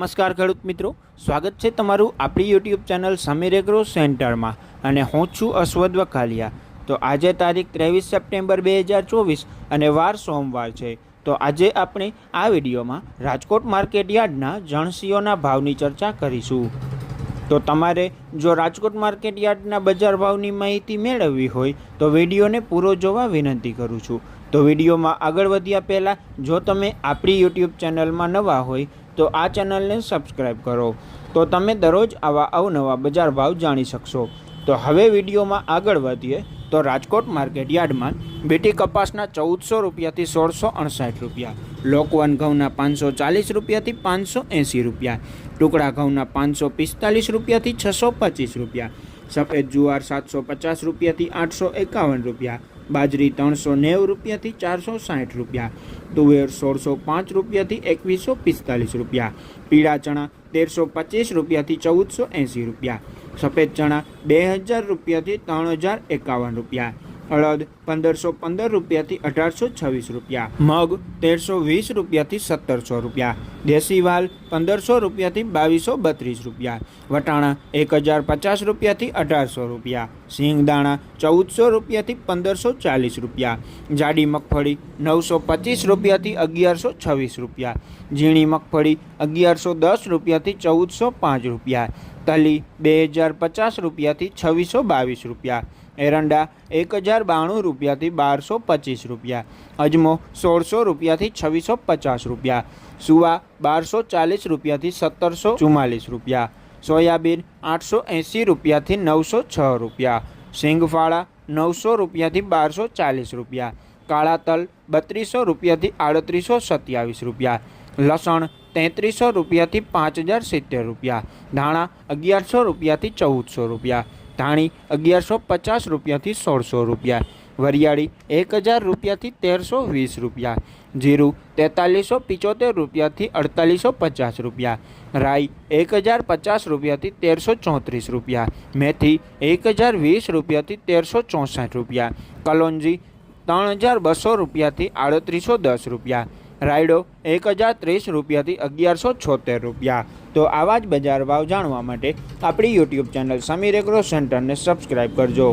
નમસ્કાર ખેડૂત મિત્રો, સ્વાગત છે તમારું આપણી યુટ્યુબ ચેનલ સમીર એગ્રો સેન્ટરમાં અને હું છું અશ્વદ વકાલિયા। તો આજે તારીખ 23 સપ્ટેમ્બર 2024 અને વાર સોમવાર છે। તો આજે આપણે આ વિડીયોમાં રાજકોટ માર્કેટ યાર્ડના જણસીઓના ભાવની ચર્ચા કરીશું। તો તમારે જો રાજકોટ માર્કેટ યાર્ડના બજાર ભાવની માહિતી મેળવવી હોય તો વિડીયોને પૂરો જોવા વિનંતી કરું છું। તો વિડીયોમાં આગળ વધ્યા પહેલાં જો તમે આપણી યુટ્યુબ ચેનલમાં નવા હોય તો આ ચેનલને સબસ્ક્રાઈબ કરો તો તમે દરરોજ આવા અવનવા બજાર ભાવ જાણી શકશો। તો હવે વિડીયોમાં આગળ વધીએ તો રાજકોટ માર્કેટ યાર્ડમાં બીટી કપાસના 1400 રૂપિયાથી 1659 રૂપિયા, લોકવન ઘઉંના 540 રૂપિયાથી 580 રૂપિયા, ટુકડા ઘઉંના 545 રૂપિયાથી 625 રૂપિયા, સફેદ જુવાર 750 રૂપિયાથી 851 રૂપિયા, બાજરી 390 રૂપિયાથી 460 રૂપિયા, તુવેર 1605 રૂપિયાથી 2145 રૂપિયા, પીળા ચણા 1325 રૂપિયાથી 1480 રૂપિયા, સફેદ ચણા 2000 રૂપિયાથી 3051 રૂપિયા, અડદ 1515 રૂપિયાથી 1826 રૂપિયા, મગ 1320 રૂપિયાથી 1700 રૂપિયા, દેશી વાલ 1500 રૂપિયાથી 2232 રૂપિયા, વટાણા 1050 રૂપિયાથી 1800 રૂપિયા, સિંગદાણા 1400 રૂપિયાથી 1540 રૂપિયા, જાડી મગફળી 925 રૂપિયાથી 1126 રૂપિયા, ઝીણી મગફળી 1110 રૂપિયાથી 1405 રૂપિયા, તલી 2050 રૂપિયાથી 2622 રૂપિયા, એરંડા 1092 રૂપિયાથી 1225 રૂપિયા, અજમો 1600 રૂપિયાથી 2650 રૂપિયા, સુવા 1240 રૂપિયાથી 1744 રૂપિયા, સોયાબીન 880 રૂપિયાથી 906 રૂપિયા, સિંગફાળા 900 રૂપિયાથી 1240 રૂપિયા, કાળા તલ 3200 રૂપિયાથી 3827 રૂપિયા, લસણ 3300 રૂપિયાથી 5070 રૂપિયા, ધાણા 1100 રૂપિયાથી 1400 રૂપિયા, ધાણી 1150 રૂપિયાથી 1600 રૂપિયા, વરિયાળી 1000 રૂપિયાથી 1320 રૂપિયા, જીરું 4375 રૂપિયાથી 4850 રૂપિયા, રાઈ 1050 રૂપિયાથી 1334 રૂપિયા, મેથી 1020 રૂપિયાથી 1364 રૂપિયા, કલોંજી 3200 રૂપિયાથી 3810 રૂપિયા, રાયડો 1030 રૂપિયાથી 1176 રૂપિયા। તો આવા જ બજાર ભાવ જાણવા માટે આપણી યુટ્યુબ ચેનલ સમીર એગ્રો સેન્ટરને સબસ્ક્રાઈબ કરજો।